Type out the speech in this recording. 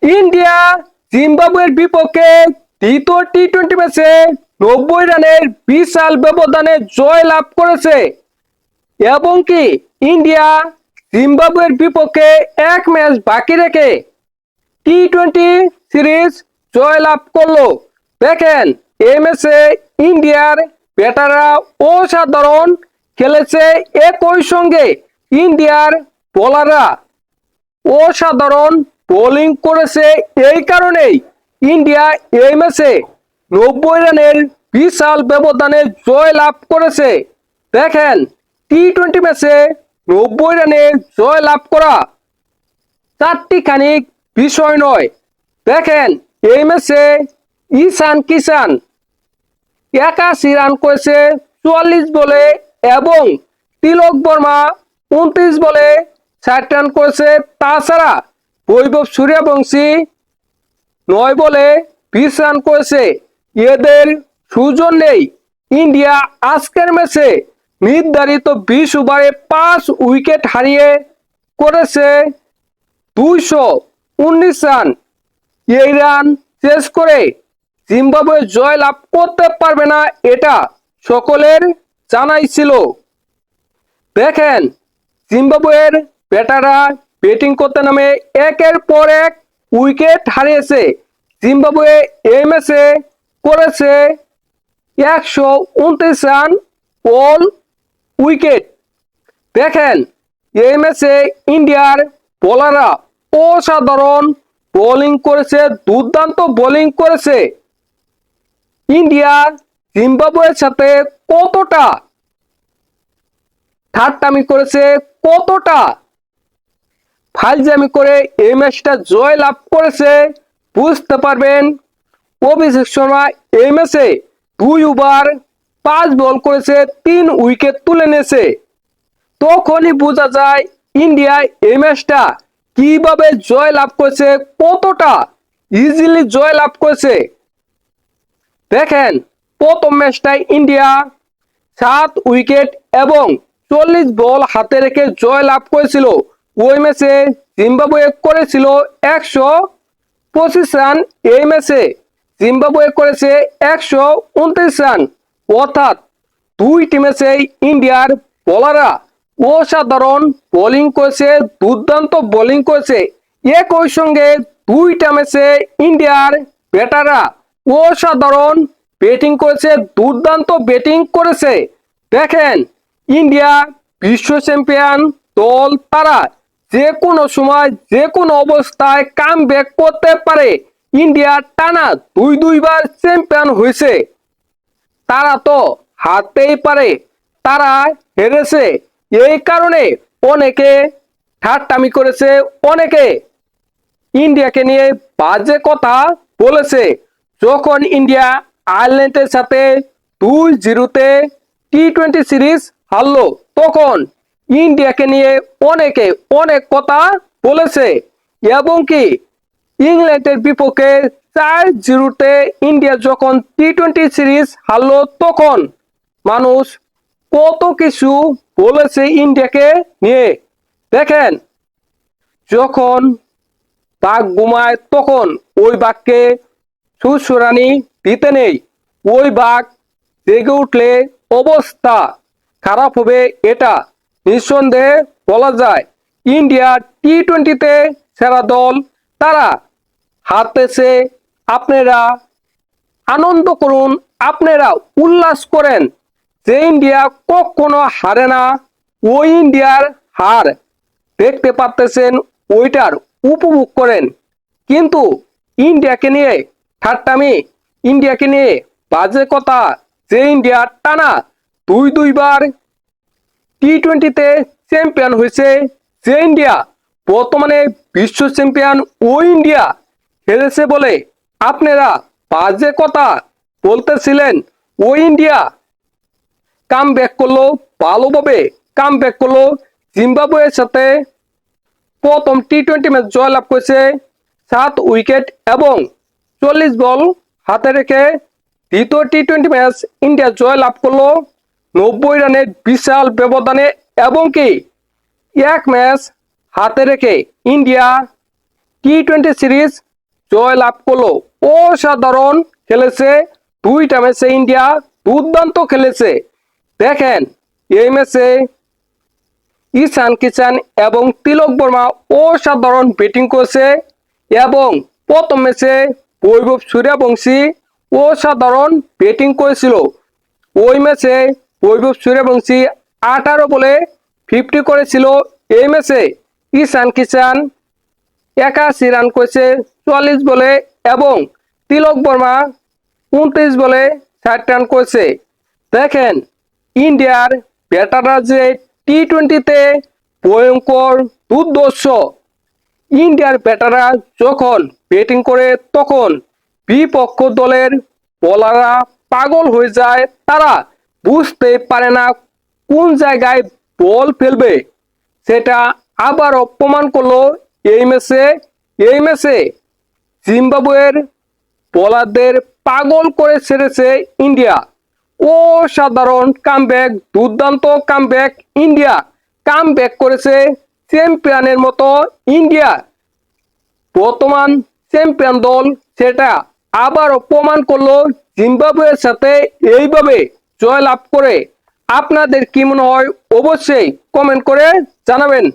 India জিম্বাবুয়ের বিপক্ষে দ্বিতীয় টি-20 ম্যাচে 90 রানের বিশাল ব্যবধানে জয় লাভ করেছে এবং কি ইন্ডিয়া জিম্বাবুয়ের বিপক্ষে এক ম্যাচ বাকি রেখে টি-20 সিরিজ জয় লাভ করলো। দেখেন এই ম্যাচে ইন্ডিয়ার ব্যাটাররা অসাধারণ খেলেছে, একই সঙ্গে ইন্ডিয়ার বোলাররা অসাধারণ বোলিং করেছে। এই কারণেই ইন্ডিয়া এই ম্যাচে 90 রানের বিশাল ব্যবধানে জয় লাভ করেছে। দেখেন টি-20 ম্যাচে 90 রানে জয় লাভ করা চারটি খানিক বিষয় নয়। দেখেন এই ম্যাচে ঈশান কিষান 81 রান করেছে 44 বলে এবং তিলক বর্মা 29 বলে 60 রান করেছে। তাছাড়া বৈভব সূর্যবংশী 9 বলে 20 রান করেছে। এদের সৌজন্যেই ইন্ডিয়া আজকের ম্যাচে নির্ধারিত 20 ওভারে 5 উইকেট হারিয়ে করেছে 219 রান। এই রান শেষ করে জিম্বাবুয়ে জয় লাভ করতে পারবে না, এটা সকলের জানাই ছিল। দেখেন জিম্বাবুয়ের ব্যাটাররা ব্যাটিং করতে নামে একের পর এক উইকেট হারিয়েছে। জিম্বাবুয়ে এই ম্যাচে করেছে 129 রান অল উইকেট। দেখেন এই ম্যাচে ইন্ডিয়ার বোলাররা অসাধারণ বোলিং করেছে, দুর্দান্ত বোলিং করেছে। ইন্ডিয়া জিম্বাবুয়ের সাথে কতটা ঠাট্টামি করেছে, কতটা ফাইজলামি করে এই ম্যাচটা জয় লাভ করেছে বুঝতে পারবেন। অভিষেক শর্মা এই ম্যাচে 2 ওভার 5 বল করেছে, 3 উইকেট তুলে নিয়েছে। তখনই বোঝা যায় ইন্ডিয়া এই ম্যাচটা কিভাবে জয় লাভ করেছে, কতটা ইজিলি জয় লাভ করেছে। দেখেন প্রথম ম্যাচটায় ইন্ডিয়া 7 উইকেট এবং 40 বল হাতে রেখে জয় লাভ করেছিল। ওই ম্যাচে জিম্বাবুয়ে করেছিল 125 রান, এই ম্যাচে জিম্বাবুয়ে করেছে 129 রান। অর্থাৎ দুইটি ম্যাচেই ইন্ডিয়ার বোলাররা অসাধারণ বোলিং করেছে, দুর্দান্ত বোলিং করেছে। একই সঙ্গে দুইটা ম্যাচে ইন্ডিয়ার ব্যাটাররা অসাধারণ ব্যাটিং করেছে, দুর্দান্ত ব্যাটিং করেছে। দেখেন ইন্ডিয়া বিশ্ব চ্যাম্পিয়ন দল, তারা যে কোনো সময় যে কোনো অবস্থায় কামব্যাক করতে পারে। ইন্ডিয়া টানা দুইবার চ্যাম্পিয়ন হয়েছে, তারা তো হারতেই পারে, তারা হেরেছে। এই কারণে অনেকে ঠাট্টামি করেছে, অনেকে ইন্ডিয়াকে নিয়ে বাজে কথা বলেছে। যখন ইন্ডিয়া আয়ারল্যান্ডের সাথে 2-0 টি-20 সিরিজ হারলো, তখন ইন্ডিয়াকে নিয়ে অনেকে অনেক কথা বলেছে এবং কি ইংল্যান্ডের বিপক্ষে 4-0 ইন্ডিয়া যখন টি-20 সিরিজ হারলো, তখন মানুষ কত কিছু বলেছে ইন্ডিয়াকে নিয়ে। দেখেন যখন বাঘ ঘুমায় তখন ওই বাঘকে সুসুরানি দিতে নেই। ওই বাঘ জেগে উঠলে অবস্থা খারাপ হবে, এটা নিঃসন্দেহে বলা যায়। ইন্ডিয়া টি-20তে সেরা দল, তারা হারতেছে। আপনারা আনন্দ করুন, আপনারা উল্লাস করেন। যে ইন্ডিয়া কখনো হারে না, ওই ইন্ডিয়ার হার দেখতে পারতেছেন, ওইটার উপভোগ করেন। কিন্তু ইন্ডিয়াকে নিয়ে ঠাট্টামি, ইন্ডিয়াকে নিয়ে বাজে কথা, যে ইন্ডিয়া টানা দুইবার টি-20তে চ্যাম্পিয়ন হয়েছে, যে ইন্ডিয়া বর্তমানে বিশ্ব চ্যাম্পিয়ন, ওই ইন্ডিয়া হেরেছে বলে আপনারা বাজে কথা বলতেছিলেন। ওই ইন্ডিয়া কামব্যাক করলো, ভালোভাবে কামব্যাক করলো। জিম্বাবুয়ের সাথে প্রথম টি-20 ম্যাচ জয় লাভ করেছে 7 উইকেট এবং 40 বল হাতে রেখে। দ্বিতীয় টি-20 ম্যাচ ইন্ডিয়া জয় লাভ করলো 90 রানের বিশাল ব্যবধানে এবং কি এক ম্যাচ হাতে রেখে ইন্ডিয়া টি-20 সিরিজ জয় লাভ করলো। অসাধারণ খেলেছে, দুইটা ম্যাচে ইন্ডিয়া দুর্দান্ত খেলেছে। দেখেন এই ম্যাচে ঈশান কিষান এবং তিলক বর্মা অসাধারণ ব্যাটিং করেছে এবং প্রথম ম্যাচে বৈভব সূর্যবংশী অসাধারণ ব্যাটিং করেছিল। ওই ম্যাচে বৈভব সূর্যবংশী 18 বলে 50 করেছিল। এই ম্যাচে ঈশান কিষান 81 রান করেছে 44 বলে এবং তিলক বর্মা 29 বলে 60 রান করেছে। দেখেন ইন্ডিয়ার ব্যাটাররা যে টি-20-তে ভয়ঙ্কর দুর্ধর্ষ। ইন্ডিয়ার ব্যাটাররা যখন ব্যাটিং করে তখন বিপক্ষ দলের বোলাররা পাগল হয়ে যায়, তারা বুঝতে পারে না কোন জায়গায় বল ফেলবে। সেটা আবারও প্রমাণ করলো এই ম্যাচে জিম্বাবুয়ের বোলারদের পাগল করে ছেড়েছে ইন্ডিয়া। অসাধারণ কামব্যাক, দুর্দান্ত কামব্যাক, ইন্ডিয়া কামব্যাক করেছে চ্যাম্পিয়নের মতো। ইন্ডিয়া বর্তমান চ্যাম্পিয়ন দল, সেটা আবারও প্রমাণ করলো জিম্বাবুয়ের সাথে এইভাবে জয়লাভ করে। আপনাদের কি মনে হয় অবশ্যই কমেন্ট করে জানাবেন।